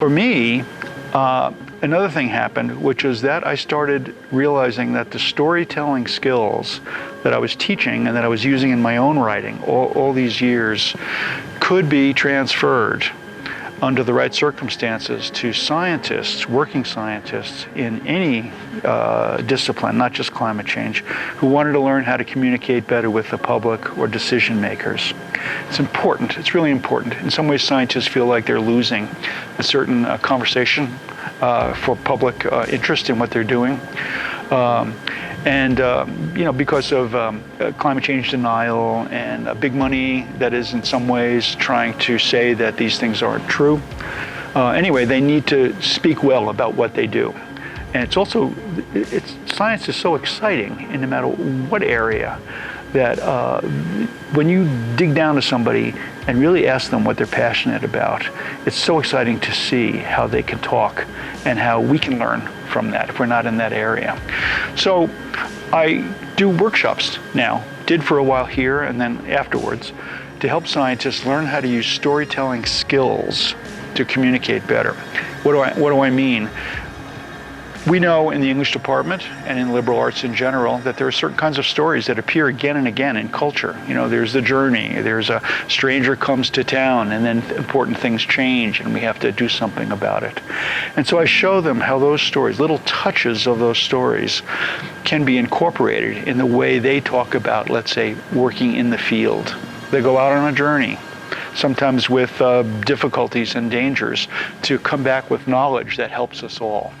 For me, another thing happened, which is that I started realizing that the storytelling skills that I was teaching and that I was using in my own writing all these years could be transferred under the right circumstances to scientists, working scientists in any discipline, not just climate change, who wanted to learn how to communicate better with the public or decision makers. It's important, it's really important. In some ways, scientists feel like they're losing a certain conversation for public interest in what they're doing. Because of climate change denial and big money that is in some ways trying to say that these things aren't true. Anyway, they need to speak well about what they do. And it's also, science is so exciting in no matter what area that when you dig down to somebody and really ask them what they're passionate about, it's so exciting to see how they can talk and how we can learn from that if we're not in that area. So I do workshops now, did for a while here and then afterwards, to help scientists learn how to use storytelling skills to communicate better. What do I mean? We know in the English department and in liberal arts in general that there are certain kinds of stories that appear again and again in culture. You know, there's the journey, there's a stranger comes to town and then important things change and we have to do something about it. And so I show them how those stories, little touches of those stories, can be incorporated in the way they talk about, let's say, working in the field. They go out on a journey, sometimes with difficulties and dangers, to come back with knowledge that helps us all.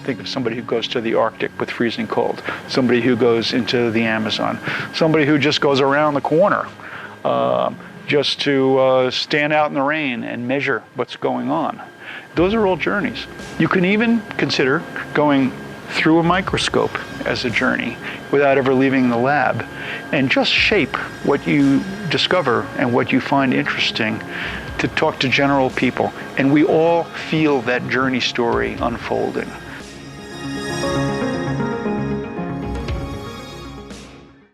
Think of somebody who goes to the Arctic with freezing cold, somebody who goes into the Amazon, somebody who just goes around the corner just to stand out in the rain and measure what's going on. Those are all journeys. You can even consider going through a microscope as a journey without ever leaving the lab and just shape what you discover and what you find interesting to talk to general people. And we all feel that journey story unfolding.